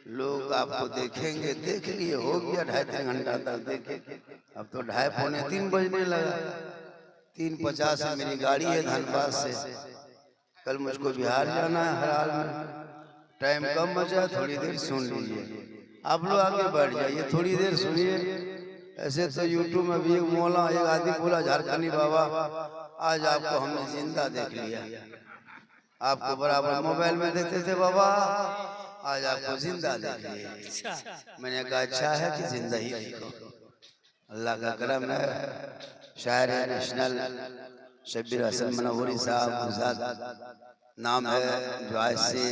लोग आपको देखेंगे, देख लिए हो गया 2.5-3 घंटा तक देखे, अब तो 2:30-3 बजने लगा। 3:50 से मेरी गाड़ी है धनबाद से, कल मुझको बिहार जाना है हर हाल में। टाइम कम बचा, थोड़ी देर सुन लीजिए। आप लोग आगे बढ़ जाइए, थोड़ी देर सुनिए। ऐसे तो यूट्यूब में भी एक मौला एक आदमी बोला, झारखंडी बाबा आज आपको हमने जिंदा देख लिया। आपको बराबर मोबाइल में देखते थे बाबा, आज आपको जिंदा देख लिया। मैंने कहा अच्छा है कि जिंदा ही देखो, अल्लाह का करम है। शायर नेशनल शब्बीर हसन मनोहरी साहब गुजरात नाम है, जो आज से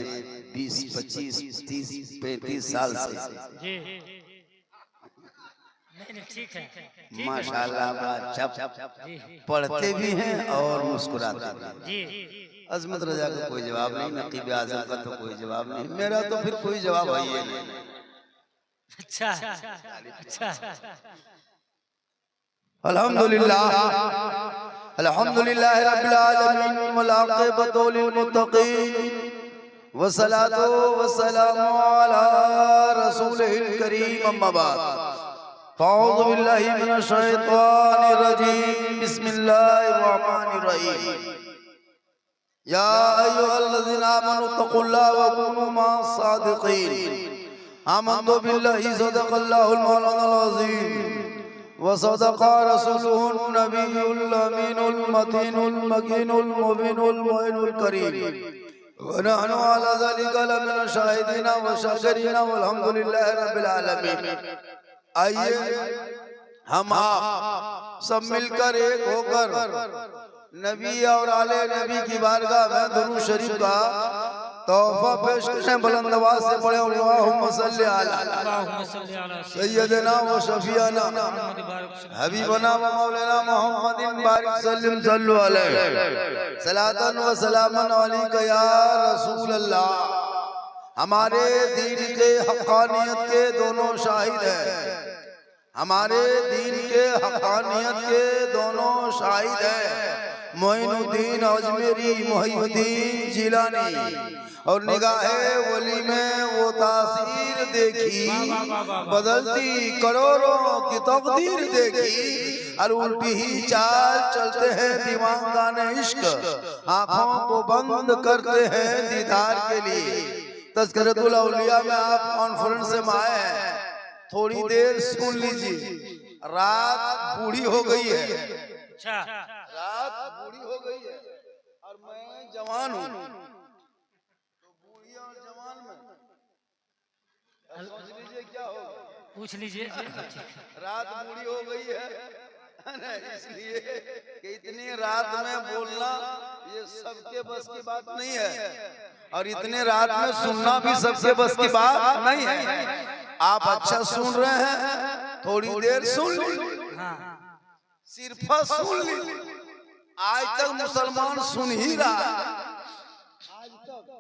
20, 25, 30, 35 साल से ठीक है, माशाल्लाह बड़ा अच्छा पढ़ते भी हैं और मुस्कुराते भी। अजमत रजा का कोई जवाब नहीं, नकीब आजम का तो कोई जवाब नहीं, मेरा तो फिर कोई जवाब है ही नहीं। अच्छा अच्छा। अल्हम्दुलिल्लाह अल्हम्दुलिल्लाह रब्बिल आलमीन वल आक़िबतु लिल मुत्तक़ीन वस्सलातु वस्सलामु अला रसूलिल करीम, अम्मा बाद। अऊज़ु बिल्लाहि मिनश शैतानिर रजीम, बिस्मिल्लाहिर रहमानिर रहीम। या अय्युहल्लज़ीना आमनू तक़ुल्लाह व कूनू मअस सादिक़ीन। आमन्तु बिल्लाहि सदक़ल्लाहुल मौलानाल अज़ीम व सदक़ रसूलुहुन नबियुल अमीनुल मतीनुल मकीनुल मुबीनुल मुइनुल करीम व नहनु अला ज़ालिका लमिनश शाहिदीना व शाकिरीना वल्हम्दुलिल्लाहि रब्बिल आलमीन। आइए हम आप सब मिलकर एक होकर नबी और आले नबी की बारगाह में दुरूद शरीफ का तोहफा पेश करें। बुलंद आवाज से पढ़े अल्लाहुम्मा सल्ली अला सय्यदना व शफीअना हबीबना व मौलाना मुहम्मदिन बारिक सल्लम सल्लु अलैहि सलातन व सलामन अलैका या रसूल अल्लाह। हमारे दीन के हक़ानियत के दोनों शाहिद हैं, हमारे दीन के हक़ानियत के दोनों शाहिद हैं। मोइनुद्दीन अजमेरी, मोहिउद्दीन जिलानी और निगाहे वली में वो तासीर देखी, बदलती करोड़ों की तकदीर देखी। और उल्टी ही चाल चलते हैं दीवानगाने इश्क, आँखों को बंद करते हैं दीदार के लिए। तज़किरतुल औलिया में आप कॉन्फ्रेंस में आए हैं, थोड़ी देर सुन लीजिए। रात बूढ़ी हो गई है, रात बूढ़ी हो गई है और मैं जवान हूँ, तो बूढ़ी और जवान में सोच लीजिए क्या होगा, पूछ लीजिए। रात बूढ़ी हो गई है इसलिए कि इतनी रात में बोलना ये सबके बस की बात नहीं है, और इतने रात में सुनना भी सबके बस की बात नहीं है। आप अच्छा सुन रहे हैं, थोड़ी देर सुन ली, सिर्फ सुन ली। आज तक मुसलमान सुन ही रहा, आज तक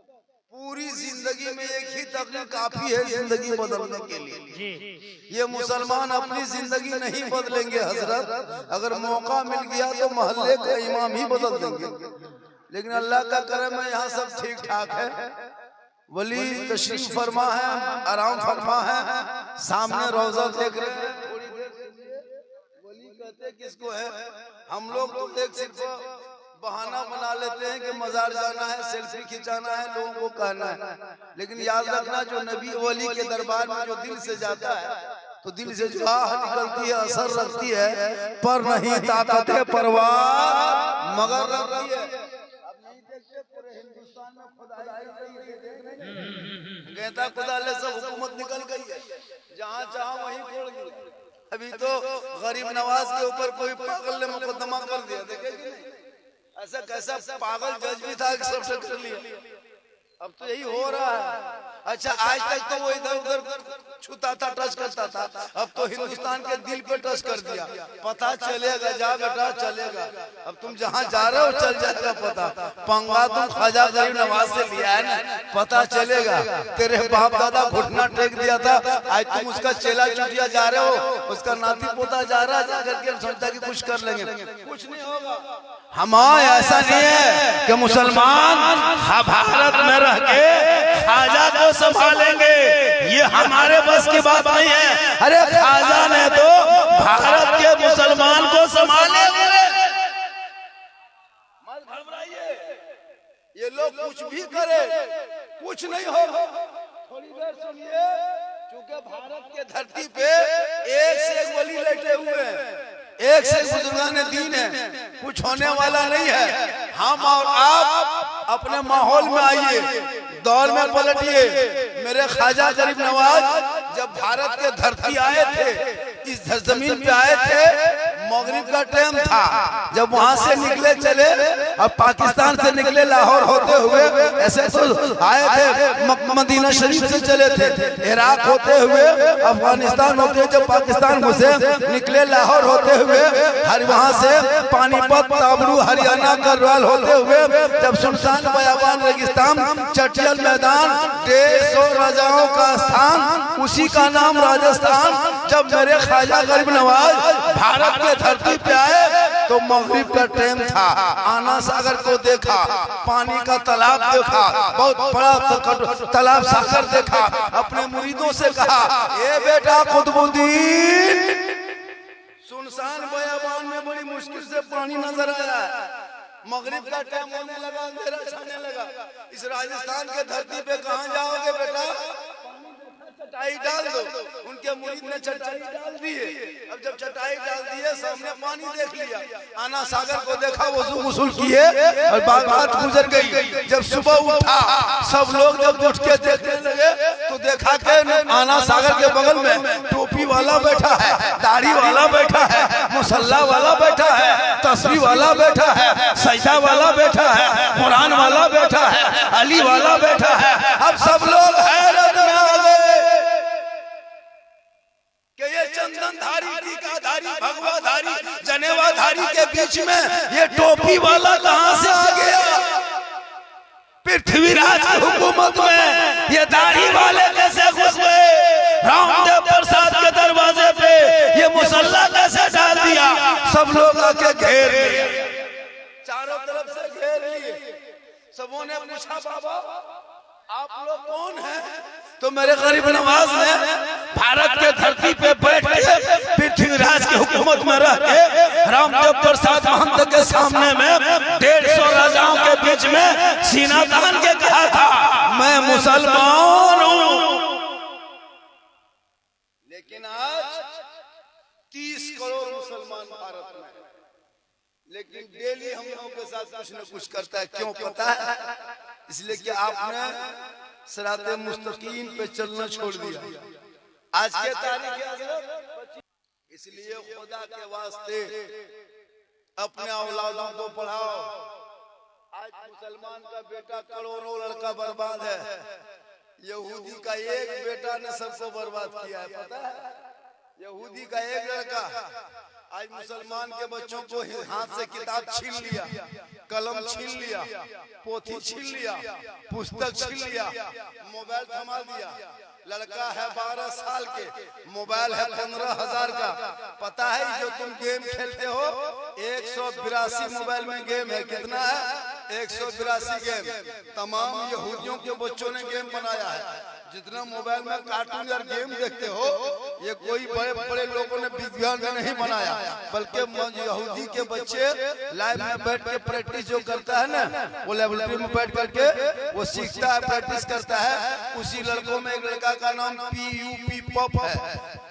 पूरी जिंदगी में एक ही तकलीफ काफी है जिंदगी बदलने के लिए। ये मुसलमान अपनी जिंदगी नहीं बदलेंगे हजरत, अगर मौका मिल गया तो मोहल्ले का इमाम ही बदल देंगे, लेकिन अल्लाह का करम है यहाँ सब ठीक ठाक है। वली तशरीफ फरमा है, आराम फरमा है, सामने रोजा देख रहे हैं। थोड़ी देर वली कहते किसको है, हम लोग तो एक सिर्फ बहाना बना लेते हैं कि मजार जाना है, सेल्फी खिंचाना है, लोगों को कहना है, लेकिन याद रखना जो नबी वली के दरबार में जो दिल से जाता है तो दिल से जो आह निकलती है, असर रखती है, पर नहीं ताकत परवार मगर रखती है। अब नहीं देखते पूरे हिंदुस्तान में खुदाई कहता खुदा ले सब हुकूमत निकल गई है, जहाँ चाहा वहीं फोड़ गई। अभी तो गरीब नवाज के ऊपर कोई पागल ने मुकदमा कर दिया, देखे कि नहीं? ऐसा कैसा पागल जज भी था कि सब कर लिया। अब तो यही हो रहा है। अच्छा, आज तक तो वो इधर उधर छूता था, टच करता था, अब तो हिंदुस्तान के दिल पे टच कर दिया। पता चलेगा, जा बेटा चलेगा, अब तुम जहाँ जा रहे हो चल जाएगा पता। पंगा तुम ख्वाजा गरीब नवाज से लिया है ना, पता चलेगा। तेरे बाप दादा घुटना टेक दिया था, आज तुम उसका चेला चुटिया जा रहे हो, उसका नाती पोता जा रहा है, जाकर के सोचता कि कुछ कर लेंगे, कुछ नहीं होगा। हमारे ऐसा नहीं है कि मुसलमान भारत में रह के ख्वाजा को संभालेंगे, ये हमारे बस की बात नहीं है। अरे ख्वाजा ने तो भारत के मुसलमान को संभाले हुए। मत घबराइए, ये लोग कुछ भी करे कुछ नहीं हो। थोड़ी देर सुनिए, क्योंकि भारत के धरती पे एक से एक वली लेटे हुए हैं, एक से एक बुजुर्गान दीन है, कुछ होने वाला नहीं है। हम और आप अपने माहौल में आइए, दौर में पलटिए। मेरे ख्वाजा गरीब नवाज जब भारत के धरती आए थे, इस जमीन पे आए थे, मगरिब का टाइम था, जब वहां से निकले चले, अब पाकिस्तान से निकले लाहौर होते हुए, ऐसे तो आए थे मदीना शरीफ से चले थे, इराक होते हुए, अफगानिस्तान होते हुए, जब पाकिस्तान घुसे निकले लाहौर होते हुए, हर वहां से पानीपत, ताबरू, हरियाणा, करवाल होते हुए, जब सुनसान बयाबान रेगिस्तान, चटियल मैदान, 150 राजाओं का स्थान, उसी का नाम राजस्थान। जब मेरे ख्वाजा गरीब नवाज भारत के धरती पे आए तो मगरिब का टाइम था, आना सागर को देखा, पानी का तालाब देखा, बहुत बड़ा तालाब सागर देखा, अपने मुरीदों से कहा, ए बेटा कुतुबुद्दीन, सुनसान बयाबान में बड़ी मुश्किल से पानी नजर आया, मगरिब का टाइम होने लगा, अंधेरा छाने लगा, इस राजस्थान के धरती पे कहाँ जाओगे बेटा, चटाई डाल दो। उनके मुरीद ने चटाई डाल दी है। अब जब चटाई डाल दी है, सामने पानी देख लिया, आना सागर को देखा, वजू गुस्ल किए और बात गुजर गई। जब सुबह उठा, सब लोग जब उठ के देखने लगे तो देखा कि आना सागर के बगल में टोपी वाला बैठा है, दाढ़ी वाला बैठा है, मुसल्ला वाला बैठा है, तस्बीह वाला बैठा है, सजदा वाला बैठा है, कुरान वाला बैठा है, अली वाला बैठा है। अब सब लोग हैरत में आ गए कि ये चंदनधारी, टीकाधारी, भगवाधारी, जनेवाधारी के बीच में ये टोपी वाला कहां से आ गया? पृथ्वीराज की हुकूमत में ये दाढ़ी वाले कैसे घुस गए? रामदेव प्रसाद के दरवाजे पे ये मुसल्ला कैसे डाल दिया? सब लोग आके घेर लिए, चारों तरफ से घेर लिए। सबों ने पूछा, बाबा आप लोग कौन हैं? तो मेरे गरीब नवाज ने भारत के धरती पे बैठ के पृथ्वीराज की हुकूमत में रह के रामदेव प्रसाद महंत के सामने में 150 राजाओं के बीच में सीना तान के कहा था, मैं मुसलमान हूं। लेकिन आज 30 करोड़ मुसलमान भारत में, लेकिन डेली हम लोगों के साथ कुछ न कुछ करता है। क्यों पता है? इसलिए कि आपने सिराते मुस्तकीम पे चलना छोड़ दिया। आज के तारीख, इसलिए खुदा के वास्ते अपने औलादों को पढ़ाओ। आज मुसलमान का बेटा करोड़ों लड़का बर्बाद है, यहूदी का एक बेटा ने सबको बर्बाद किया है। पता है? यहूदी का एक लड़का आज मुसलमान के बच्चों को हाथ से किताब छीन लिया, कलम छीन लिया, पोथी छीन लिया, पुस्तक छीन लिया, मोबाइल थमा दिया। लड़का है 12 साल के, मोबाइल है 15,000 का। पता है जो तुम गेम खेलते हो, 182 मोबाइल में गेम है। कितना है? 182 गेम। तमाम यहूदियों के बच्चों ने गेम बनाया है। जितना मोबाइल में कार्टून और गेम देखते हो, ये कोई बड़े बड़े लोगों ने विज्ञान में नहीं बनाया, बल्कि यहूदी के बच्चे लाइव में बैठ के प्रैक्टिस जो करता है ना, वो लेबोरेटरी में बैठ करके वो सीखता है, प्रैक्टिस करता है। उसी लड़कों में एक लड़का का नाम PUP पप है।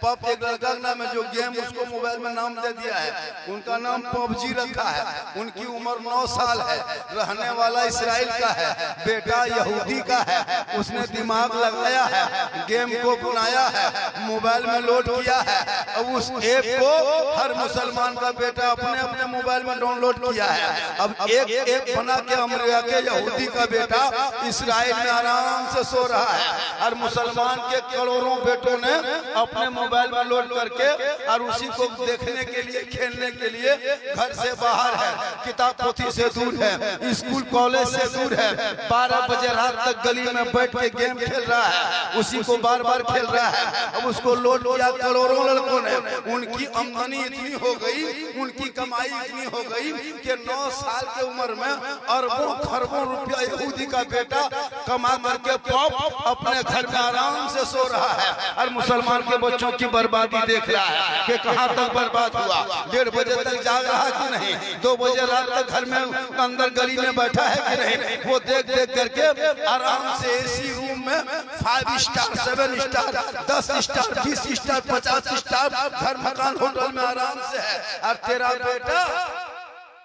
पप एक लड़का का नाम है जो गेम उसको मोबाइल में नाम दे दिया है, उनका नाम PUBG रखा है। उनकी उम्र 9 साल है, रहने वाला इसराइल का है, बेटा यहूदी का है। उसने दिमाग लगाया है, गेम को बनाया है, मोबाइल में लोड किया है। अब उस ऐप को हर मुसलमान का बेटा अपने अपने मोबाइल में डाउनलोड किया है। अब एक ऐप बना के अमेरिका के यहूदी का बेटा इसराइल में आराम से सो रहा है, और मुसलमान के करोड़ों बेटों ने अपने मोबाइल में लोड करके और उसी को देखने के लिए, खेलने के लिए घर से बाहर है, किताब पोथी से दूर है, स्कूल कॉलेज से दूर है। 12 बजे रात तक गली में बैठ के गेम खेल रहा है, उसी को बार बार खेल रहा है। अब उसको लोड किया करोड़ों लड़कों ने, उनकी आमदनी इतनी हो गई, उनकी कमाई इतनी हो गई कि 9 साल के उम्र में अरबों खरबों रुपया यहूदी का बेटा कमा करके पॉप अपने घर में आराम से सो रहा है और मुसलमान के बच्चों की बर्बादी देख रहा है कि कहां तक बर्बाद हुआ। 1:30 बजे तक जाग रहा कि नहीं, 2 बजे रात तक घर में अंदर गली में बैठा है कि नहीं, वो देख देख करके आराम से एसी रूम में 5 star 7 star 10 star 20 star 50 star घर मकान होटल में आराम से है। और तेरा बेटा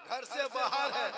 घर से बाहर है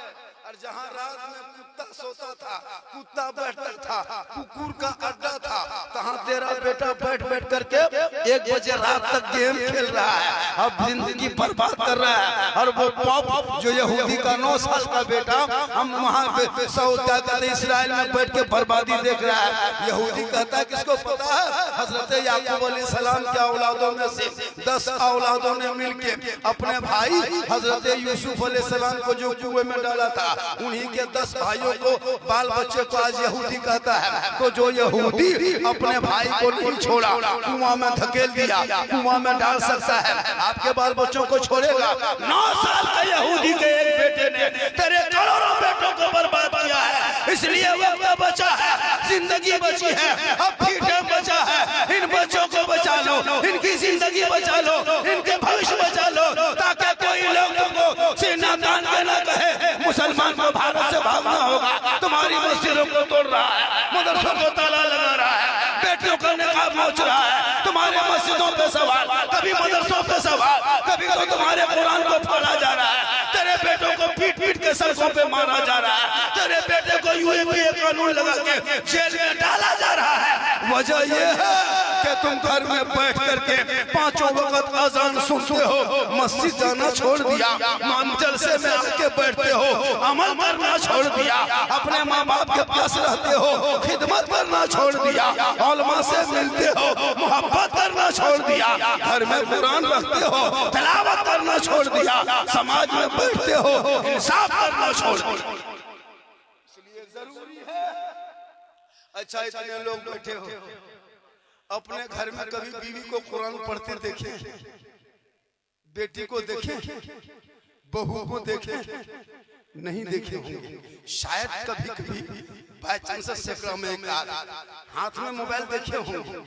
और जहां रात में कुत्ता सोता था, कुत्ता बैठता था, कुकुर का अड्डा था, तहां तेरा बेटा बैठ बैठ करके 1 बजे रात तक गेम खेल रहा है, अब जिंदगी बर्बाद कर रहा है। और वो पॉप जो यहूदी का 9 साल का बेटा हम वहां पे सऊदी इस्राइल में बैठ के बर्बादी देख रहा है। यहूदी कहता है किसको पता है, हजरत याकूब अलैहिस्सलाम के औलादों में से 10 औलादों ने मिलके अपने भाई हजरत यूसुफ अलैहिस्सलाम को जो कुएं में डाला था, उन्हीं के 10 भाइयों को बाल बच्चे को आज यहूदी कहता है। तो जो यहूदी अपने भाई को नहीं छोड़ा, कुआं में धकेल दिया, कुआं में डाल सकता है, आपके बाल बच्चों को छोड़ेगा? 9 साल के यहूदी के एक बेटे ने तेरे करोड़ों बेटों को बर्बाद किया है। इसलिए वक्त बचा है, जिंदगी बची है, अब फ्रीडम बचा है। इन बच्चों को बचा लो, इनकी जिंदगी बचा लो, इनके भविष्य बचा लो, ताकि कोई लोग तुमको सीना तान के ना कहे मुसलमान को भारत से भागना होगा। तुम्हारी मस्जिदों को तोड़ रहा है, मदरसों को ताला लगा रहा है, बेटियों का निकाब नोच रहा है, तुम्हारे मस्जिदों पे सवाल, कभी मदरसों पे सवाल, कभी तो तुम्हारे कुरान को फाड़ा जा रहा है, तेरे बेटों को पीट पीट के सड़कों पे मारा जा रहा है, तेरे बेटे को यूएपीए कानून लगा के जेल में डाला जा रहा है। वजह यह है कि तुम घर में बैठ करके 5 वक्त अजान सुनते हो, मस्जिद जाना छोड़ दिया, जलसे में आके बैठते हो, अमल करना छोड़ दिया, अपने माँ बाप के पास रहते हो, खिदमत करना छोड़ दिया, उलमा से मिलते हो, मोहब्बत करना छोड़ दिया, घर में कुरान रखते हो, तिलावत करना छोड़ दिया, समाज में बैठते हो, इंसाफ करना छोड़ दिया। इसलिए जरूरी है। अच्छा, इतने लोग बैठे हो, अपने घर में कभी बीवी को कुरान पढ़ते देखे, बेटी को देखे, बहू को देखे? नहीं देखे होंगे। शायद कभी कभी बाय चांस सैकड़ों में एक हाथ में मोबाइल देखे होंगे,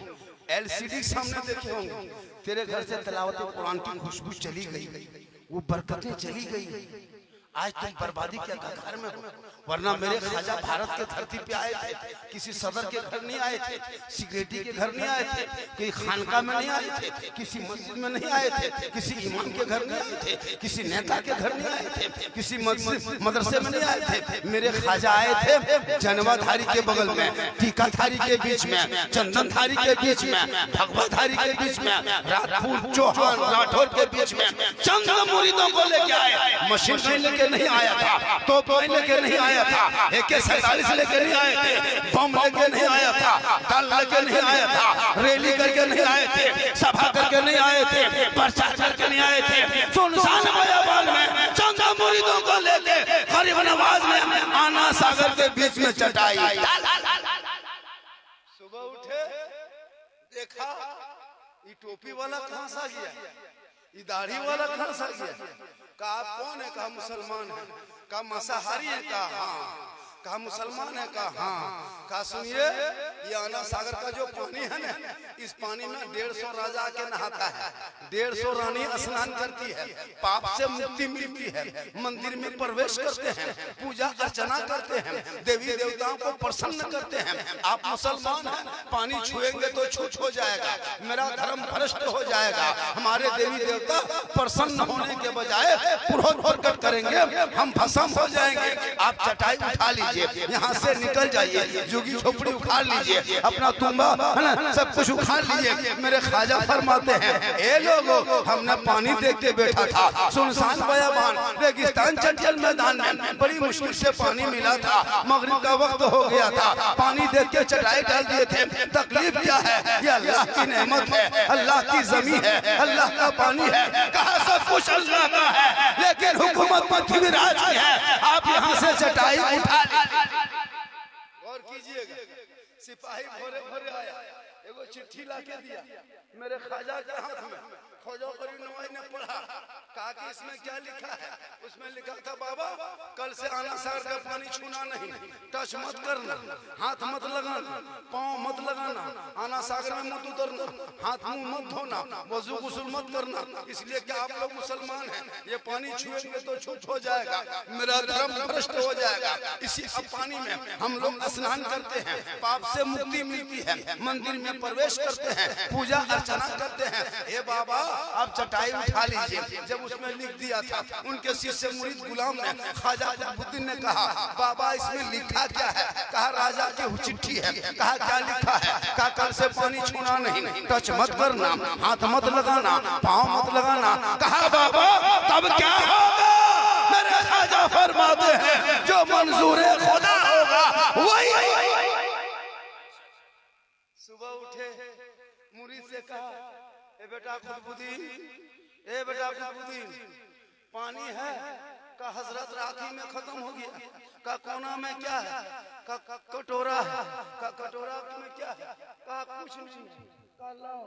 एलसीडी सामने देखे होंगे। तेरे घर से तिलावत कुरान की खुशबू चली गई, वो बरकतें चली गई, आज तुम बर्बादी के कगार में हो। वरना मेरे ख्वाजा भारत के धरती पे आए थे, किसी सदर के घर नहीं आए थे, सिक्योरिटी के घर नहीं आए थे, कोई खानका में नहीं आए थे, किसी मस्जिद में नहीं आए थे, किसी इमाम के घर नहीं आए थे, किसी नेता के घर नहीं आए थे, किसी मदरसे में नहीं आए थे। मेरे ख्वाजा आए थे जनवाधारी के बगल में, टीकाधारी के बीच में, चंदनधारी के बीच में, भगवाधारी के बीच में, राजपूत चौहान राठौर के बीच में चंद मुरीदों को लेके आए। मशीन लेके नहीं आया था, तोप लेके नहीं आया था, AK-47 लेके नहीं आए थे, बम लेके नहीं आया था, दल लेके नहीं आया था, रैली करके नहीं आए थे, सभा करके नहीं आए थे, प्रचार करके नहीं आए थे। सुनसान बयाबान में चंद मुरीदों को लेके गरीब नवाज में आना सागर के बीच में चटाई। सुबह उठे, देखा ये टोपी वाला कहां से आ गया, ये दाढ़ी वाला कहां से आ गया? कहा आप कौन है? कहा मुसलमान है। कहा मांसाहारी है? कहा हाँ। कहा मुसलमान है? कहा हाँ। कहा सुनिए, ये आना सागर का जो पानी है ना, इस पानी में 150 राजा आके नहाता है, 150 रानी स्नान करती है, पाप से मुक्ति मिलती है, मंदिर में प्रवेश करते हैं, पूजा अर्चना करते हैं, देवी देवताओं को प्रसन्न करते हैं। आप मुसलमान हैं, पानी छुएंगे तो छूछ हो जाएगा, मेरा धर्म भ्रष्ट हो जाएगा, हमारे देवी देवता प्रसन्न होने के बजाय क्रोध प्रकट करेंगे, हम भस्म हो जाएंगे। आप चटाई उठा लीजिए, यहाँ से निकल जाइए, झुग्गी झोपड़ी उखाड़ लीजिए, अपना तुम्बा है ना सब कुछ उखाड़ लीजिए। मेरे ख्वाजा फरमाते हैं, ए लोगो, हमने पानी देख के बैठा था, सुनसान बयाबान रेगिस्तान चटियल मैदान में, बड़ी मुश्किल से पानी मिला था, मगरिब का वक्त हो गया था, पानी देख के चटाई डाल दिए थे। तकलीफ क्या है? ये अल्लाह की नेमत है, अल्लाह की जमीन है, अल्लाह का पानी है। कहा सब कुछ अल्लाह का है, लेकिन हुकूमत पृथ्वीराज की है। आप यहाँ से चटाई उठा लीजिए। गौर कीजिएगा, सिपाही भोरे भोरे आया, एगो चिट्ठी लाके दिया मेरे ख्वाजा के हाथ में। ख्वाजा करीम नवाज ने पढ़ा, कहा कि इसमें क्या लिखा है? उसमें लिखा था बाबा कल से आना सागर का पानी छूना नहीं, टच मत करना, हाथ मत लगाना, पाँव मत लगाना, आना सागर में मत उतरना, हाथ मुंह मत धोना, वजू गुस्ल मत करना, इसलिए कि आप लोग मुसलमान हैं, ये पानी छुएंगे तो छूट हो जाएगा, मेरा धर्म भ्रष्ट हो जाएगा। इसी पानी में हम लोग स्नान करते हैं, पाप से मुक्ति मिलती है, मंदिर में प्रवेश करते हैं, पूजा अर्चना करते हैं। हे बाबा आप चटाई उठा लीजिए। जब उसमें लिख दिया था, उनके शिष्य मुरीद गुलाम ने ख्वाजा कुतुबुद्दीन ने कहा बाबा इसमें लिखा क्या है? कहा राजा की चिट्ठी है। कहा क्या लिखा है? कहा कल से पानी छूना नहीं, टच मत करना, हाथ मत लगाना, पाँव मत लगाना। कहा बाबा तब क्या होगा? मेरे ख्वाजा फरमाते हैं जो मंजूर खुदा होगा वही। सुबह उठे, मुरीद से कहा ए बेटा कुतुबुद्दीन, ए बेटा कुतुबुद्दीन पानी है? का हजरत रात ही में खत्म हो गया। का कोना में क्या है? का कटोरा है। का कटोरा में क्या है? का कुछ नहीं। का लाओ।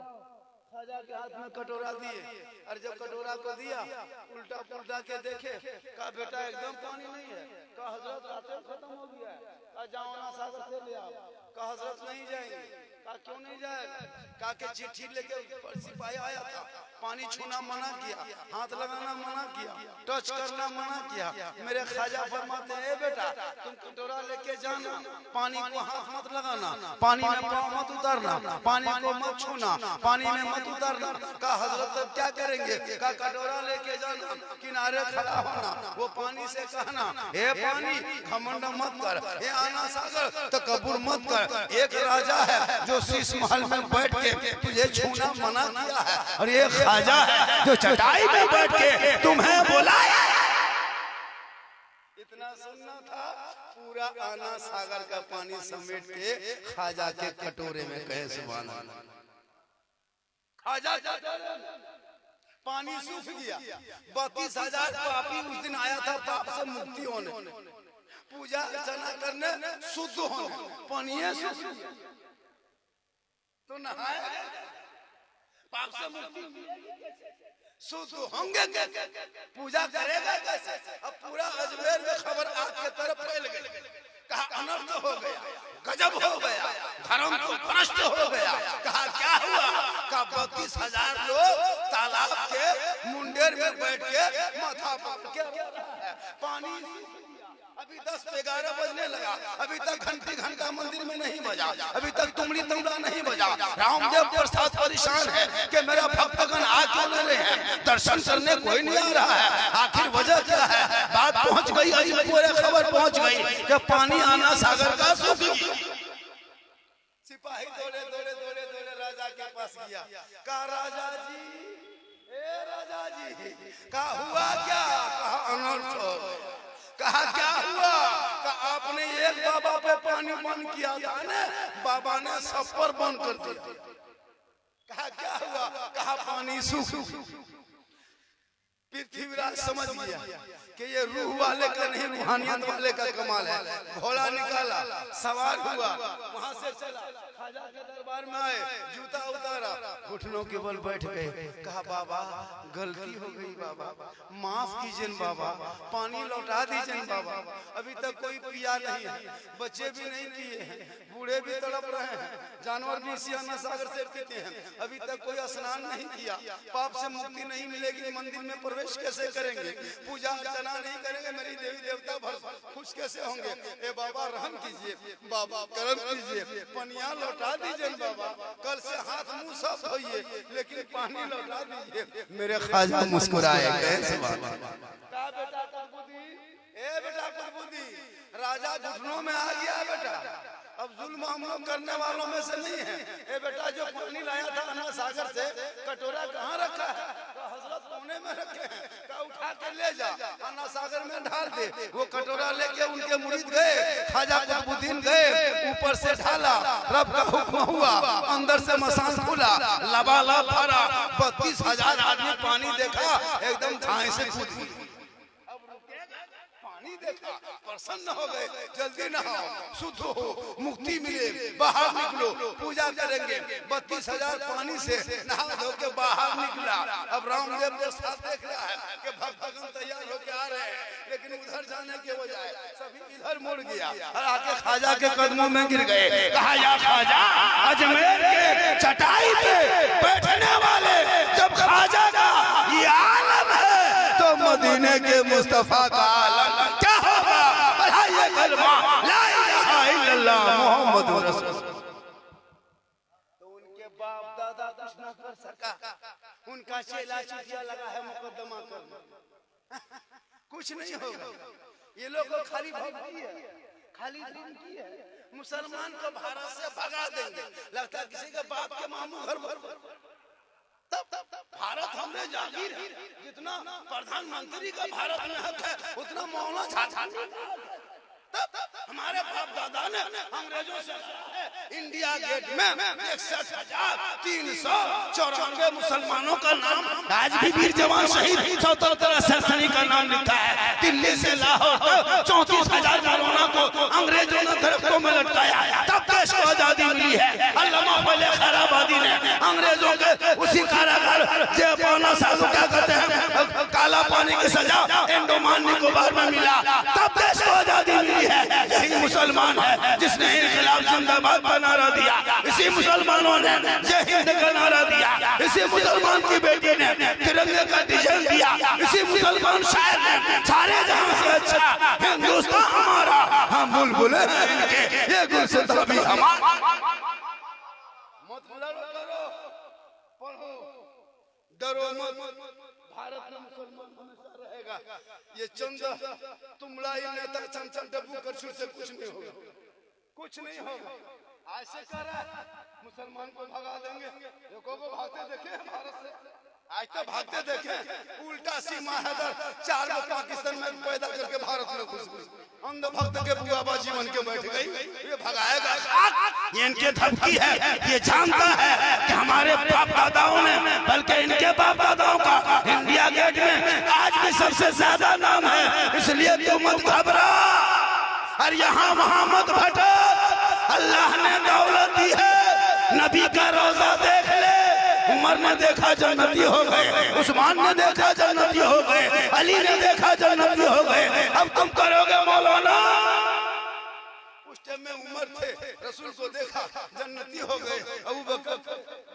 ख्वाजा के हाथ में कटोरा दिए, और जब कटोरा को दिया उल्टा पुल्टा के देखे, का बेटा एकदम पानी नहीं है। का हजरत रात में खत्म हो गया है। का जाओ ना सागर से ले आओ। का हजरत नहीं जाएंगे। का क्यों नहीं जाएगा? का के चिट्ठी लेके सिपाही आया था, पानी छूना मना किया, हाथ लगाना मना किया, टच करना मना किया। मेरे ख्वाजा फरमाते हैं बेटा तुम कटोरा लेके जाना, पानी को हाथ मत लगाना, पानी में पाँव मत उतारना, पानी को मत छूना, पानी में मत उतारना। का हजरत अब क्या करेंगे? का कटोरा लेके जाना, किनारे खड़ा होना, वो पानी से कहना हे पानी घमंड मत कर, हे आना सागर तकब्बुर मत कर। एक राजा है जो शीश महल में बैठ के तुझे छूना मना किया है, और ये ख्वाजा है जो चटाई में बैठ के तुम्हें बुलाया। इतना सुनना था, पूरा आना सागर का पानी समेट के ख्वाजा के कटोरे में कहे सुभान अल्लाह। ख्वाजा पानी सूख गया। 32,000 पापी उस दिन आया था पाप से मुक्ति होने, पूजा अर्चना करने, शुद्ध होने, पानी तो नहाए पाप से मुक्ति शुद्ध होंगे, पूजा करेगा कैसे? अब पूरा अजमेर में खबर आग के तरफ फैल गई। कहा अनर्थ हो गया, गजब हो गया, धर्म तो भ्रष्ट हो गया। कहा क्या हुआ? कहा 32,000 लोग तालाब के मुंडेर में बैठ के माथा पकड़ के पानी। अभी 10 से 11 बजने लगा, अभी तक घंटा मंदिर में नहीं बजा, अभी तक तुमड़ी तमड़ा नहीं बजा। रामदेव प्रसाद परेशान है कि मेरा भक्तगण आ क्यों नहीं रहे हैं, दर्शन करने कोई नहीं आ रहा है। आखिर वजह क्या है? बात पहुंच गई, पूरे खबर पहुंच गई कि पानी आना सागर का सूख गया। सिपाही दौड़े दौड़े दौड़े दौड़े राजा के पास गया। कहा राजा जी, ए राजा जी, कहा हुआ क्या? कहा अनर्थ हो गया। कहा क्या हुआ? कहा आपने एक बाबा पे पानी बंद किया था ना, बाबा ने सब पर बंद कर दिया। कहा क्या हुआ? कहा पानी सूख। पृथ्वीराज समझ गया कि ये रूह वाले का नहीं, रूहानियत वाले का कमाल है। घोड़ा निकाला, सवार हुआ, वहां से चला, ख्वाजा के दरबार में आए, जूता उतारा, घुटनों के बल बैठ गए। कहा बाबा गलती हो गई बाबा, माफ कीजिए बाबा, पानी लौटा दीजिए बाबा। अभी तक कोई पिया नहीं है, बच्चे भी नहीं पिए हैं, बूढ़े भी तड़प रहे हैं, जानवर भी सियाना सागर से पीते हैं, अभी तक कोई स्नान नहीं किया, पाप से मुक्ति नहीं मिलेगी, मंदिर में प्रवेश कैसे करेंगे, पूजा अर्चना नहीं करेंगे, मेरी देवी देवता खुश कैसे होंगे? ए बाबा रहम कीजिए, बाबा करम कीजिए, पनिया लौटा दीजिए बाबा, कल से हाथ मुंह साफ धोइए, लेकिन पानी लौटा दीजिए। मेरे ख्वाजा मुस्कुराए गए। का बेटा कुतुबुद्दीन, ए बेटा कुतुबुद्दीन, राजा घुटनों में आ गया बेटा, अब जुल्म हम लोग करने वालों में से नहीं है। ए बेटा जो पानी लाया था अना सागर से, कटोरा कहाँ रखा है? तो हजरत कोने में रखे हैं। का उठा के ले जा, अना सागर में ढाल दे। वो कटोरा लेके उनके मुरीद गए, ख्वाजा कुतुबुद्दीन गए, ऊपर से ढाला, रब का हुक्म हुआ, अंदर से मसान खुला, लबालब भरा, 32,000 आदमी पानी देखा, एकदम धाए से कूद गए। अब रुकेगा? पानी देखा, प्रसन्न हो गए। जल्दी नहाओ, शुद्ध हो, मुक्ति मिले, बाहर निकलो, पूजा करेंगे। 32,000 पानी से नहा धो के बाहर निकला। अब रामदेव के साथ देख रहा है कि भक्तगण तैयार होके आ रहे हैं, लेकिन उधर जाने के बजाय सभी इधर मुड़ गया और आके ख्वाजा के कदमों में गिर गए। कहा, या ख्वाजा, अजमेर के चटाई पे बैठने वाले जब ख्वाजा का ये आलम है तो मदीने के मुस्तफा का आलम क्या होगा? पढ़ाइए कलमा ला इलाहा इल्लल्लाह मुहम्मदुर रसूलुल्लाह। तो उनके बाप दादा कुछ ना कर सका, उनका चेला चुटिया लगा है मुकदमा करना। कुछ नहीं होगा। ये लोग को खाली भक्ति है, खाली दिन की है। मुसलमान को भारत से भगा देंगे, लगता है किसी के बाप के मामू घर भर। तब भारत हमने जागीर है, जितना प्रधानमंत्री का भारत में हक है उतना मौलाना झाझा तब हमारे बाप दादा ने अंग्रेजों से इंडिया गेट में 61,394 मुसलमानों का नाम, आज भी वीर जवान शहीद स्वतंत्रता सेनानी का नाम लिखा है। दिल्ली से लाहौर तक 34,000 मौलाना को अंग्रेजों ने दरख्तों में लटकाया, तब देश को आजादी मिली है। अल्लामा फले खैराबादी ने अंग्रेजों के उसी कारागार जे पौना सालों क्या कहते हैं काला पानी की सजा अंडमान निकोबार में मिला, तब देश को आजादी मिली है। यही मुसलमान है जिसने इनकलाब जिंदाबाद का नारा दिया, इसी मुसलमानों ने जय हिंद का नारा दिया, इसी मुसलमान की बेटी ने तिरंगे का डिजाइन दिया, इसी मुसलमान शायर ने सारे जहां से अच्छा हिंदुस्तान हमारा, हम बुलबुल हैं इनके, ये गुलसिता भी हमारा। मत लड़ो, पढ़ो, डरो मत, भारत में मुसलमान हमेशा रहेगा। ये चंद तुमलाई नेता चमचम डब्बू करछुल से कुछ नहीं होगा, कुछ नहीं होगा। आज से कर रहा है मुसलमान को भगा देंगे, देखो को भागते देखे भारत से, आज तो भागते देखे। उल्टा सीमा हैदर 4 लोग पाकिस्तान में पैदा करके भारत में घुस गए, अंध भक्त के बुआबा जीवन के बैठ गई, ये भगाएगा। ये इनके धमकी है, ये जानता है कि हमारे बाप दादाओं ने, बल्कि इनके बाप दादाओं का इंडिया गेट में आज भी सबसे ज्यादा नाम है, इसलिए तू मत घबरा और यहाँ वहाँ मत भटक। अल्लाह ने दौलत दी है, नबी का रोजा देख ले, उमर ने देखा जन्नती हो गए, उस्मान ने देखा जन्नती हो गए, अली ने देखा जन्नती हो गए। अब तुम करोगे मौलाना? उस टाइम में उमर थे, रसूल को देखा जन्नती हो गए, अबू बकर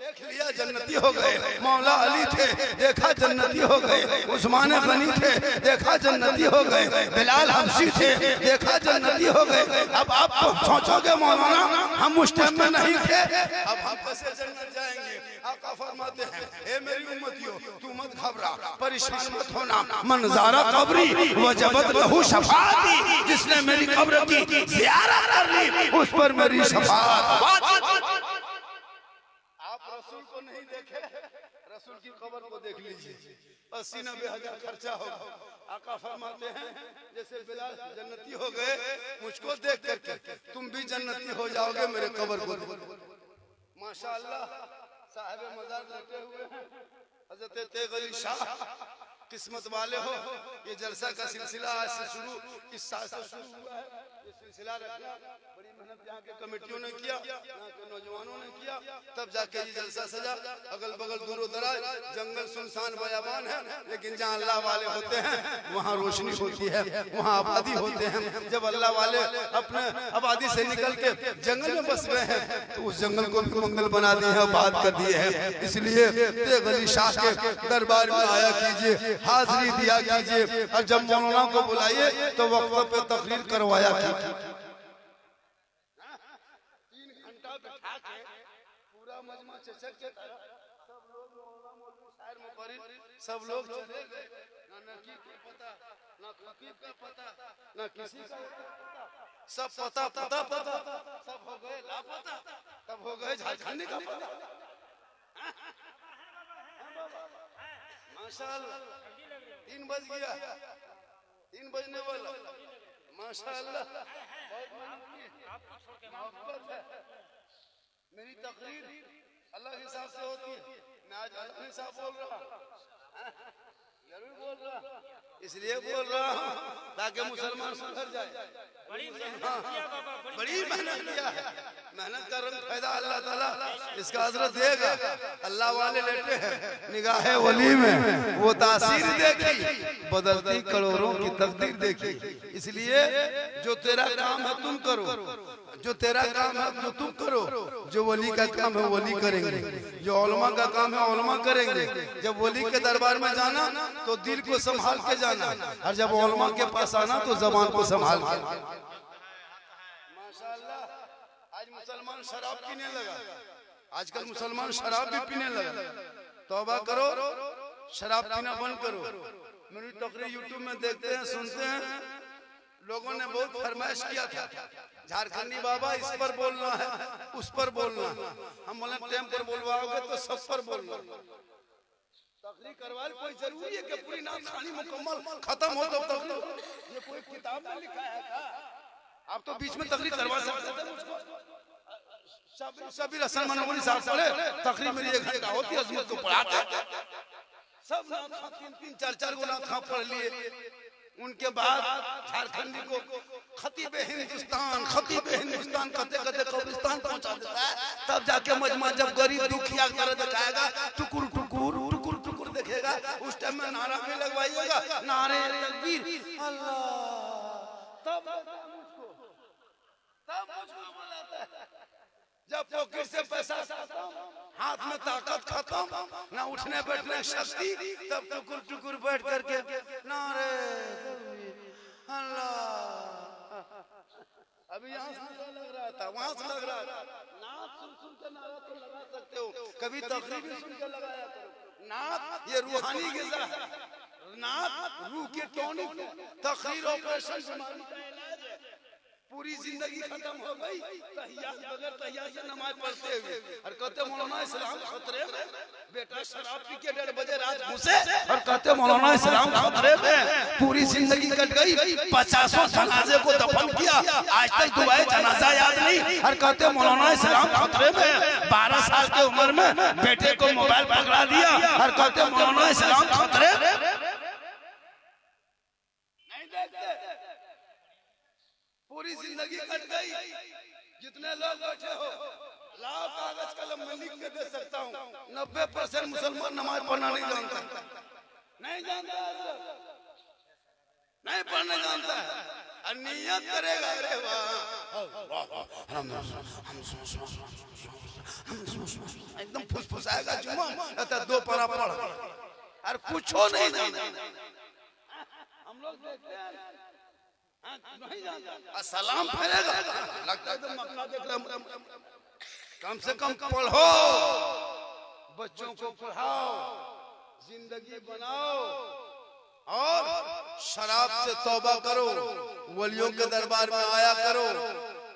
देख लिया जन्नती हो गए, मौला अली थे देखा जन्नती हो गए, उस्मान गनी थे देखा जन्नती हो गए, बिलाल हबशी थे देखा जन्नती हो गए। अब आप सोचोगे मौलाना हम उस टाइम में नहीं थे, अब हम कैसे जन्नत जाएंगे? आका फरमाते हैं, ए मेरी उम्मतियों तू मत घबरा, परेशान मत होना। मंज़ारा कब्री वजबत लहू शफाअती, जिसने मेरी कब्र की ज़ियारत कर ली उस पर मेरी शफाअत। आप रसूल को नहीं देखे, रसूल की कब्र को देख लीजिए, 80-90 हजार खर्चा होगा। आका फरमाते हैं जैसे बिलाल जन्नती हो गए, मुझको देख करके तुम भी जन्नती हो जाओगे मेरे कब्र को। माशाअल्लाह साहिब मजार लेटे हुए हैं हजरत तेग अली शाह, किस्मत वाले हो। ये जलसा का सिलसिला आज से शुरू, इस साल से शुरू हुआ है। ये सिलसिला रखना बड़ी मेहनत यहाँ के कमेटियों ने किया, यहाँ के नौजवानों ने किया, तब जाके ये जलसा सजा। अगल बगल दूर दराज जंगल सुनसान बयाबान है, लेकिन जहाँ अल्लाह वाले होते हैं वहाँ रोशनी होती है, वहाँ आबादी होते हैं। जब अल्लाह वाले अपने आबादी से निकल के जंगल में बस गए हैं तो उस जंगल को भी मंगल बना दिए हैं, आबाद कर दिए हैं। इसलिए तेग अली शाह के दरबार में आया कीजिए, हाजिरी दिया कीजिए, और जब मौलाना को बुलाइए तो वक्त पे तकरीर करवाया कीजिए। 3 घंटा बैठा के पूरा मजमा चचक के सब लोग मौलाना मौलवी शायर मुकर्रिर सब लोग चले गए, ना नकी को पता, ना खतीब का पता, ना किसी का पता, सब पता सब हो गए लापता, तब हो गए झारखंड का पता। माशाअल्लाह 3 बज गया, 3 बजने वाला। माशाअल्लाह मेरी तकरीर अल्लाह के हिसाब से होती है, मैं आज अल्लाह के हिसाब बोल रहा, जरूर बोल रहा। इसलिए बोल रहा हूँ ताकि मुसलमान सुधर जाए। बड़ी मेहनत किया बाबा, बड़ी मेहनत किया है, मेहनत का रंग फायदा अल्लाह ताला इसका अजरत देगा। अल्लाह वाले लेटे हैं निगाहे वली में, वो तासीर देखी बदलती करोड़ों की तकदीर देखी। इसलिए जो तेरा काम है तुम करो, जो तेरा काम है जो तुम करो, जो वली का काम है वली करेंगे, जो उलमा का काम है उलमा करेंगे। जब वली के दरबार में जाना तो दिल को संभाल के जाना, और जब उलमा के पास आना तो जबान को संभाल के। माशाअल्लाह आज मुसलमान शराब पीने लगा, आजकल मुसलमान शराब भी पीने लगा। तौबा करो, शराब पीना बंद करो। मेरी तकरीर यूट्यूब में देखते हैं सुनते हैं, लोगों ने बहुत फरमाइश किया था झारखंडी बाबा इस पर बोलना है उस पर बोलना है। हम बोले टेम पर बोलवाओगे तो सब पर बोलना। तकरीर करवा कोई जरूरी है कि पूरी नाम खानी मुकम्मल खत्म हो तो तकरीर? ये कोई किताब में लिखा है क्या? आप तो बीच में तकरीर करवा सकते थे मुझको। सबीर हसन मनोरी साहब पढ़े तकरीर मेरी 1 घंटा होती है, अजमत को पढ़ाते सब नाथ 3-3 4-4 गो नाथ पढ़ लिए। उनके बाद झारखंडी को खतीबे हिंदुस्तान कहते कहते कब्रिस्तान पहुंचा देता है। तब जाके मजमा जब गरीब दुखिया कर दिखाएगा, टुकुर टुकुर टुकुर टुकुर देखेगा, उस टाइम में नारा भी लगवाइएगा, नारे तकबीर अल्लाह। तब मुझको बुलाता है जब पॉकेट से पैसा हाथ में ताकत खत्म, ना उठने बैठने शक्ति, तब टुकुर टुकुर बैठ करके नारे अल्लाह। अभी यहाँ से लग रहा था, वहां से लग रहा था। नाथ सुन के नारा तो लगा सकते हो, कभी तकरीर भी सुन के लगाया करो। नाथ ये रूहानी ग़िज़ा है, नाथ रूह की टॉनिक है। तकरीर ऑपरेशन बीमारी का इलाज है। पूरी जिंदगी खत्म हो गई तहियात बगैर तहियात से नमाज पढ़ते हुए, और कहते मौलाना इस्लाम खतरे में। बेटा शराब पी के 1:30 बजे रात घुसे और कहते मौलाना इस्लाम खतरे में। पूरी जिंदगी कट गई, 50 जनाजे को दफन किया, आज तक दुआए जनाजा याद नहीं, और कहते मौलाना इस्लाम खतरे में। 12 साल की उम्र में बेटे को मोबाइल पकड़ा दिया और कहते मौलाना इस्लाम खतरे में। नहीं देखते, पूरी जिंदगी कट गई। जितने लोग बैठे हो लाओ कागज कलम में लिख के दे सकता हूँ। 90% मुसलमान नमाज पढ़ना नहीं जानता, नहीं जानता, नहीं पढ़ना जानता है। और नियत करेगा अरे वाह एकदम फुसफुसाएगा जुम्मा, कहता 2 पारा पढ़ और पूछो नहीं जानता। हम लोग देखते हैं नहीं जानता, सलाम फेरेगा लगता है तो मक्का देख रहा। कम से कम पढ़ो, बच्चों को पढ़ाओ, जिंदगी बनाओ, और शराब से तौबा करो, वलियों के दरबार में आया करो,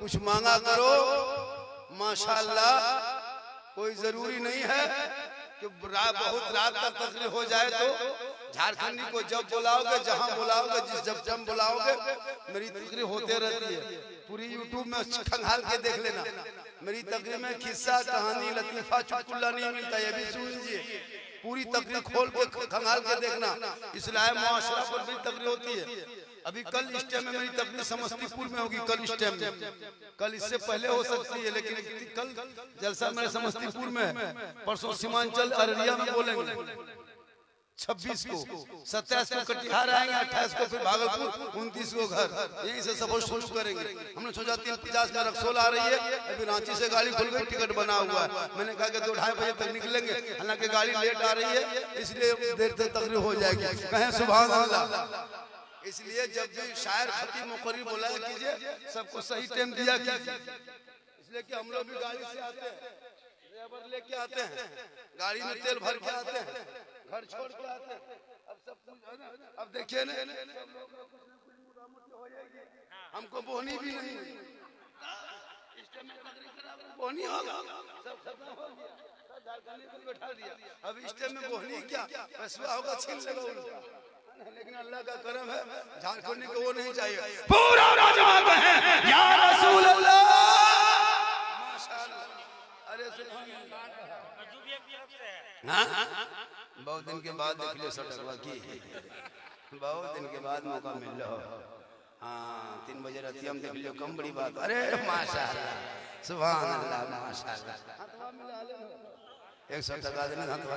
कुछ मांगा करो। माशाअल्लाह कोई जरूरी नहीं है कि बहुत रात तक तकरीर हो जाए। तो झारखंडी को जब बुलाओगे, जहां बुलाओगे, जब बुलाओगे, मेरी तकरीर होते रहती है। पूरी यूट्यूब में खंगाल के देख लेना, मेरी तकरीर में किस्सा कहानी लतीफा चुटकुला नहीं मिलता, ये भी सुन लीजिए। पूरी तकरीर खोल के खंगाल के देखना। इस्लाह मुआशरा पर भी तकरीर होती है। अभी कल इस टाइम में मेरी तकरीर समस्तीपुर में होगी, कल इस टाइम में, कल इससे पहले हो सकती है, लेकिन कल जलसा मेरे समस्तीपुर में है। परसों सीमांचल अररिया में बोलेंगे, 26 को, 27 को कटिहार आएंगे, 28 को फिर भागलपुर, 29 को घर। यहीं से सफर शुरू करेंगे। हमने सोचा 3:50 में रक्सौल आ रही है, अभी रांची से गाड़ी खुल गई, टिकट बना हुआ है। मैंने कहा कि 2-2:30 बजे तक निकलेंगे, हालांकि गाड़ी लेट आ रही है, इसलिए देर तक तकरीर हो जाएगी। कहें सुभान अल्लाह। इसलिए जब भी शायर खतीब मुकर्रिर बुलाया कीजिए, सबको सही टाइम दिया कीजिए। इसलिए कि हम लोग भी गाड़ी से आते हैं, ड्राइवर लेके आते हैं, गाड़ी में तेल भर के आते हैं, घर छोड़ के आते हैं। अब सब कुछ है ना, अब देखिए ना, हमको बोहनी भी नहीं, बोहनी होगा, सब खत्म हो गया, झारखंडी को बैठा दिया। अब इस टाइम में बोहनी क्या फैसला होगा, छीन लेगा उनका। लेकिन अल्लाह का करम है, झारखंडी को वो नहीं चाहिए, पूरा नौजवान है या रसूल अल्लाह। माशाअल्लाह, अरे हाँ, बहुत दिन के बाद देख लिया सटकवा की। बहुत दिन के बाद मौका मिल रहा हो। हाँ 3 बजे रात हम देख लियो कम बड़ी बात। अरे माशाअल्लाह सुभान अल्लाह माशाअल्लाह 100 टका देने हथवा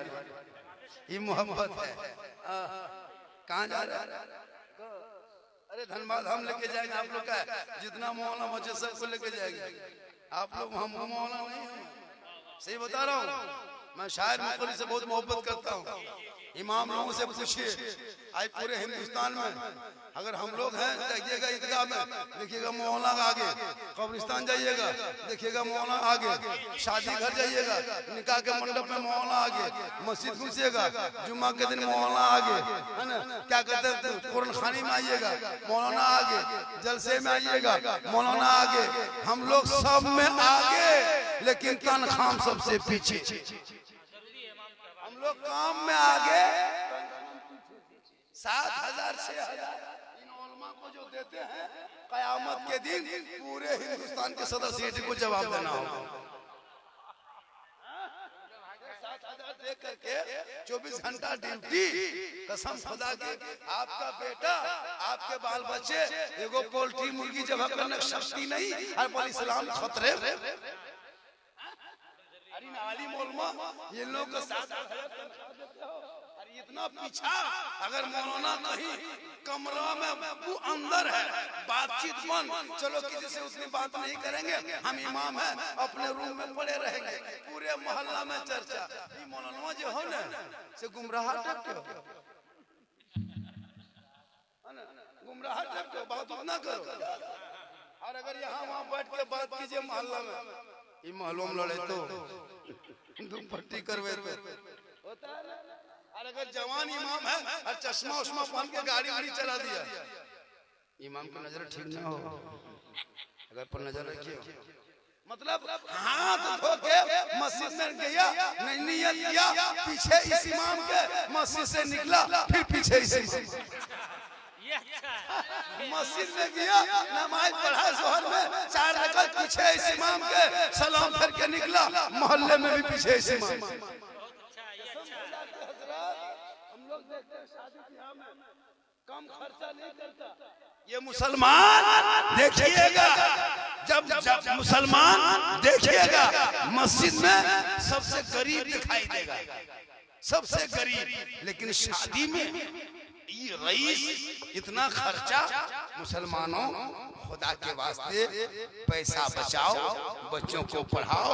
ये मोहब्बत है। कहाँ जा रहा है? अरे धनबाद हम लेके जाएंगे आप लोग का जितना मौलाना बचे सबको लेके जाएंगे आप लोग। हम मौलाना नहीं हैं, सही बता रहा हूँ। मैं शायर मुकर्री से बहुत मोहब्बत करता हूँ। इमाम लोगों से पूछिए आज पूरे हिंदुस्तान में अगर हम लोग हैं देखिएगा ईदगाह में देखिएगा मौलाना आगे, कब्रिस्तान जाइएगा देखिएगा मौलाना आगे, शादी घर जाइएगा निकाह के मंडप में मौलाना आगे, मस्जिद घुसिएगा जुम्मा के दिन मौलाना आगे, है ना? क्या कहते हैं कुरान खानी में आइएगा मौलाना आगे, जलसे में आइएगा मौलाना आगे। हम लोग सब में आगे लेकिन तनख्वाह सबसे पीछे। हम लोग काम में आगे 7,000 6,000 इन उलमा को जो देते हैं कयामत के दिन पूरे हिंदुस्तान के सदर सीट को जवाब देना होगा। 7,000 दे करके 24 घंटा ड्यूटी। कसम खुदा की आपका बेटा आपके बाल बच्चे एगो पोल्ट्री मुर्गी जब करने शक्ति नहीं हर पल इस्लाम खतरे। आलिम उलमा ये लोग का 7,000 अरे इतना पीछा। अगर मौलाना कहीं कमरा में वो अंदर है बातचीत बंद, चलो किसी से उतनी बात नहीं करेंगे, हम इमाम हैं अपने रूम में पड़े रहेंगे, पूरे मोहल्ला में चर्चा। ये मौलाना जो हो ना से गुमराह टाइप के गुमराह टाइप के बात ना करो। और अगर यहाँ वहाँ बैठ के बात कीजिए मोहल्ला में, ये मालूम लड़े तो दुपट्टी करवे तो होता है। और अगर जवान इमाम है और चश्मा उश्मा पहन के गाड़ी वाड़ी चला दिया, इमाम की नजर ठीक ना हो। अगर पर नजर रखिए मतलब हाथ धो के मस्जिद में गया नहीं नियत किया पीछे इस इमाम के, मस्जिद से निकला फिर पीछे इस मस्जिद में गया नमाज पढ़ा जोहर में 4 रकात पीछे इस इमाम के, सलाम फिर के निकला मोहल्ले में भी पीछे इस इमाम। हम लोग देखते हैं शादी ब्याह में कम खर्चा नहीं करता। ये मुसलमान देखिएगा जब मुसलमान देखिएगा मस्जिद में सबसे गरीब दिखाई देगा, सबसे गरीब। लेकिन शादी में ये रईस इतना खर्चा। मुसलमानों खुदा के वास्ते पैसा बचाओ, बच्चों को पढ़ाओ,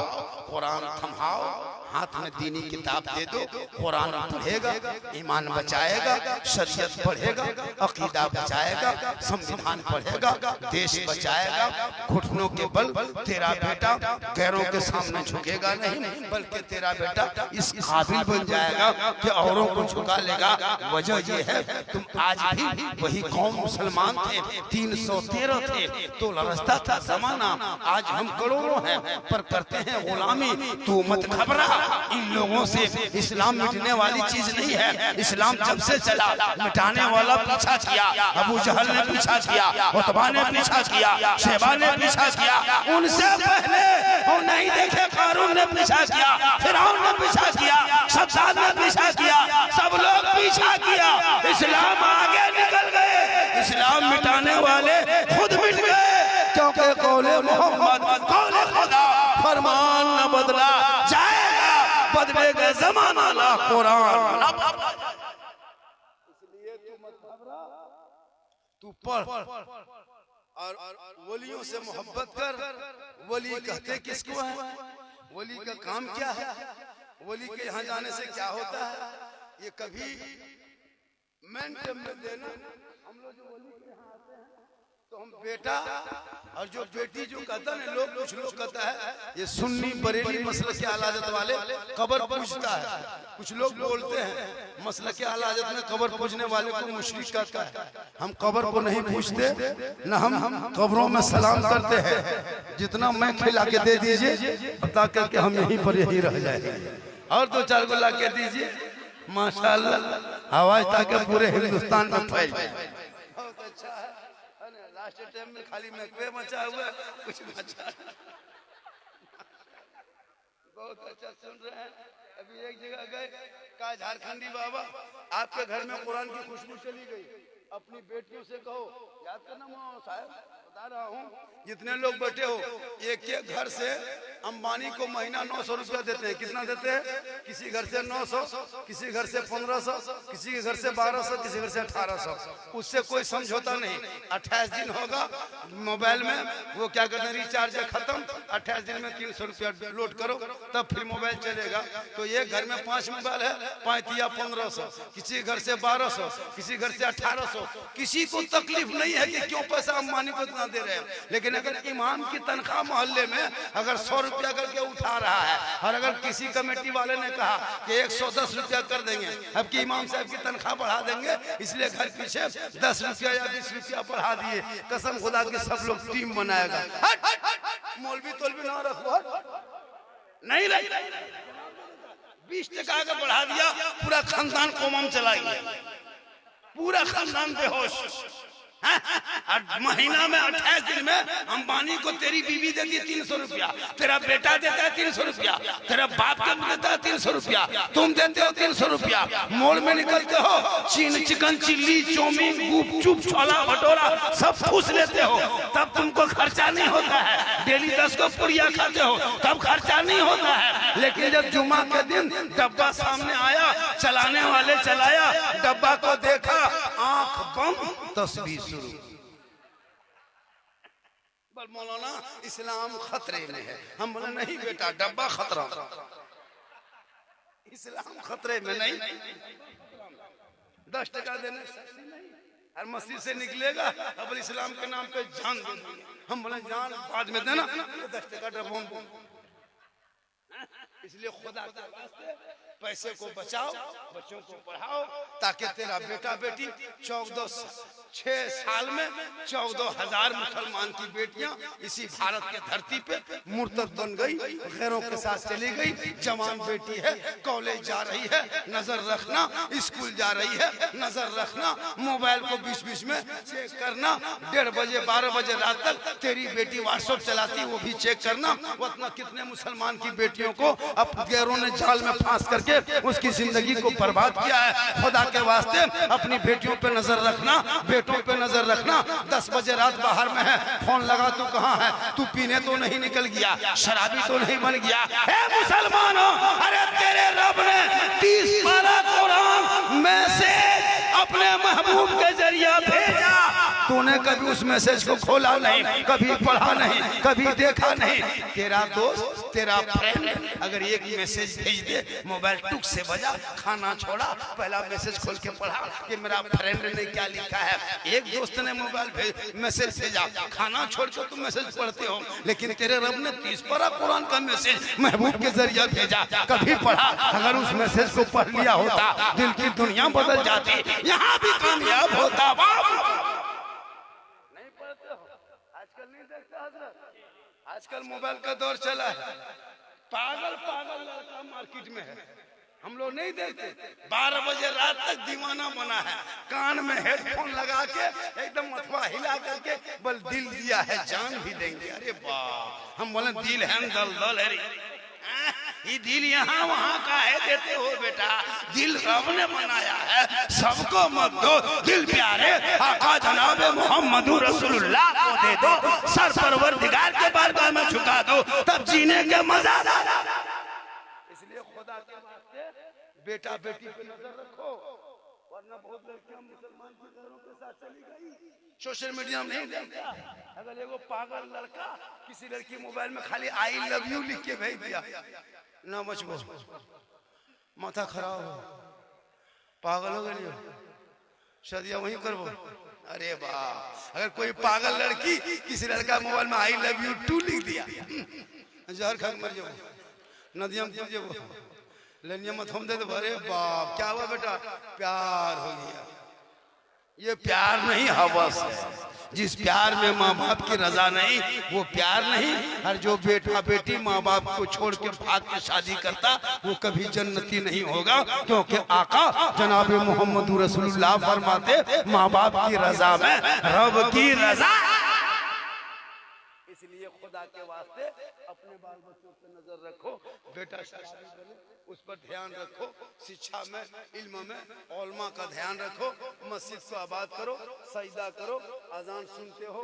कुरान थमाओ, हाथ में दीनी किताब दे दो, कुरान पढ़ेगा ईमान बचाएगा, शरीयत पढ़ेगा अकीदा बचाएगा, संविधान पढ़ेगा देश बचाएगा। घुटनों के बल तेरा बेटा गैरों के सामने झुकेगा नहीं, बल्कि तेरा बेटा इस काबिल बन जाएगा कि औरों को झुका लेगा। वजह ये है तुम आज भी वही कौम मुसलमान थे, 313 थे तो लरसता था जमाना। आज हम करोड़ों हैं पर करते हैं गुलामी। तू मत घबरा इन लोगों से, इस्लाम मिटने वाली चीज नहीं है। इस्लाम जब से चला मिटाने वाला पीछा किया। अबू जहल ने पीछा किया, उतबा ने पीछा किया, शेबा ने पीछा किया, उनसे पहले और नहीं देखे कारून ने पीछा किया, फिरौन ने पीछा किया, सद्दाद ने पीछा किया, सब लोग पीछा किया। इस्लाम आगे निकल गए, इस्लाम मिटाने वाले खुद मिट गए, क्योंकि कौले मोहम्मद कौले खुदा फरमान न बदला जाएगा, बदलेगा जमाना ना कुरान। इसलिए तू मत घबरा, तू पढ़ और वलियों से मोहब्बत कर। वली कहते किसको है, वली का काम क्या है, वली के यहाँ जाने से क्या होता है, ये कभी मेंटेन में देना। हम लोग जो वली के यहाँ आते हैं तो हम बेटा और जो बेटी जो कहता है लोग, कुछ लोग कहता है ये सुन्नी बरेली मसलक के आलाजत वाले कब्र पूजता है। कुछ लोग बोलते हैं मसलक के आलाजत में कब्र पूजने वाले को मुशरिक कहता है। हम कब्र को नहीं पूजते, न हम कब्रों में सलाम करते हैं। जितना मैं खिला के दे दीजिए बता करके हम यहीं पर यहीं रह जाएंगे, और 2-4 को ला के दीजिए माशाअल्लाह आवाज ताकि पूरे हिंदुस्तान में फैल जाए। बहुत अच्छा है। लास्ट टाइम में खाली मैकवे मचा हुआ कुछ मचा। बहुत अच्छा सुन रहे हैं। अभी एक जगह गए कहा झारखंडी बाबा आपके घर में कुरान की खुशबू चली गई। अपनी बेटियों से कहो, याद करना मौलाना साहब बता रहा हूँ, जितने लोग बैठे हो एक एक घर से अंबानी को महीना 900 रुपया देते हैं। कितना देते हैं? किसी घर से 900, किसी घर से 1500, किसी के घर से 1200, किसी घर से 1800। उससे कोई समझौता नहीं। 28 दिन होगा मोबाइल में, वो क्या करते हैं, रिचार्ज खत्म, 28 दिन में 300 रुपया लोड करो तब फिर मोबाइल चलेगा। तो एक घर में 5 मोबाइल है, 5 या 1500, किसी घर से 1200, किसी घर से 1800। किसी को तकलीफ नहीं है कि क्यों पैसा अंबानी को इतना दे रहे हैं। लेकिन अगर इमाम की तनख्वाह मोहल्ले में अगर 100 रुपया करके उठा रहा है और अगर किसी कमेटी वाले ने कहा कि 110 रुपया कर देंगे, अब की इमाम साहब की तनख्वाह बढ़ा देंगे, इसलिए घर पीछे 10 रुपया या 20 रुपया बढ़ा दिए। कसम खुदा की सब लोग टीम बनाएगा। मौलवी तोलवी ना रखो, नहीं 20 टका का बढ़ा दिया, पूरा खानदान कोमम चला गया, पूरा खानदान बेहोश। महीना में 28 दिन में अंबानी को तेरी बीवी देती 300 रुपया, तेरा बेटा देता है 300 रुपया, तेरा बाप का देता है 300 रुपया, तुम देते हो 300 रुपया। मोड़ में निकलते हो, चिकन चिल्ली, चाउमीन, गुपचुप, छोला भटोरा सब ठूस लेते हो, तब तुमको खर्चा नहीं होता है। डेली 10 को पुड़िया खाते हो, तब खर्चा नहीं होता है। लेकिन जब जुमा के दिन डब्बा सामने आया, चलाने वाले चलाया, डब्बा को देखा, आंख बंद, तस्वीर शुरू। मौलाना इस्लाम खतरे में है। हम बोले नहीं बेटा, डब्बा खतरा, इस्लाम खतरे में नहीं। 10 टका देने हर मस्जिद से निकलेगा, अब इस्लाम के नाम पे जान दे देंगे। हम बोले जान बाद में देना, 10 टका डब्बों। इसलिए खुदा के वास्ते पैसे को बचाओ, बच्चों को पढ़ाओ, ताकि तेरा बेटा बेटी 6 साल में 14,000 मुसलमान की बेटियां इसी भारत के धरती पे मुर्तद बन गई, गैरों के साथ चली गई। जवान बेटी है, कॉलेज जा रही है, नजर रखना, स्कूल जा रही है, नजर रखना, मोबाइल को बीच में चेक करना, 1:30 बजे 12 बजे रात तक तेरी बेटी व्हाट्सएप चलाती, वो भी चेक करना। वतना कितने मुसलमान की बेटियों को अब गैरों ने जाल में फांस करके उसकी जिंदगी को बर्बाद किया है। खुदा के वास्ते अपनी बेटियों पे नजर रखना, बेटों पे नजर रखना। 10 बजे रात बाहर में है, फोन लगा, तू कहाँ है, तू पीने तो नहीं निकल गया, शराबी तो नहीं बन गया। हे मुसलमानों, अरे तेरे रब ने 30 पारा कुरान में से अपने महबूब के जरिए भेजा, तूने कभी उस मैसेज को खोला नहीं, कभी पढ़ा नहीं, कभी देखा नहीं। तेरा दोस्त, तेरा फ्रेंड अगर एक मैसेज भेज दे, मोबाइल टुक से बजा, खाना छोड़ा, पहला मैसेज खोल के पढ़ा कि मेरा फ्रेंड ने क्या लिखा है। एक दोस्त ने मोबाइल मैसेज भेजा, खाना छोड़ के तुम मैसेज पढ़ते हो, लेकिन तेरे रब ने 30 पारा कुरान का मैसेज महबूब के जरिए भेजा, कभी पढ़ा। अगर उस मैसेज को पढ़ लिया होता, दिल की दुनिया बदल जाती, यहाँ भी कामयाब होता। आजकल नहीं देखता हजरत, आजकल मोबाइल का दौर चला है, पागल लड़का मार्केट में है, हम लोग नहीं देखते। 12 बजे रात तक दीवाना बना है, कान में हेडफोन लगा के एकदम अथवा हिला करके बल दिल दिया है, जान भी देंगे। अरे बाप, हम बोले दिल है दल है, ये दिल यहाँ वहाँ का है देते हो बेटा, दिल रब ने बनाया है, सबको मत दो, दिल प्यारे आका जनाबे मोहम्मद रसूलुल्लाह को दे दो, सर परवरदिगार के बारगाह में झुका दो, तब जीने के मजा। इसलिए खुदा के वास्ते बेटा बेटी पे नजर रखो, वरना बहुत लड़कियां मुसलमान के घरों के साथ चली गई। सोशल मीडिया में नहीं देखता, अगर एगो पागल लड़का किसी लड़की मोबाइल में खाली आई लव यू लिख के भेज दिया, ना बचबो, माथा खराब हो, पागल हो गए, शादियां वहीं करबो। अरे वाह, अगर कोई पागल लड़की किसी लड़का मोबाइल में आई लव यू 2 लिख दिया, जहर खा मर जाओ, नदियां में जाओ, लेनिया मत हम दे दो। अरे बाप, क्या हुआ बेटा, प्यार हो गया। ये प्यार नहीं, हवस है। जिस प्यार में माँ बाप की रजा नहीं, वो प्यार नहीं। और जो बेटा बेटी माँ बाप को छोड़ के भाग के शादी करता, वो कभी जन्नती नहीं होगा, क्योंकि आका जनाब मोहम्मद रसूलुल्लाह फरमाते, माँ बाप की रजा में रब की रजा। इसलिए खुदा के वास्ते अपने बाल बच्चों पे नजर रखो, बेटा शराबी बने, उस पर ध्यान रखो। शिक्षा में, इल्म में, औलमा का ध्यान रखो। मस्जिद को आबाद करो, सजदा करो, अजान सुनते हो।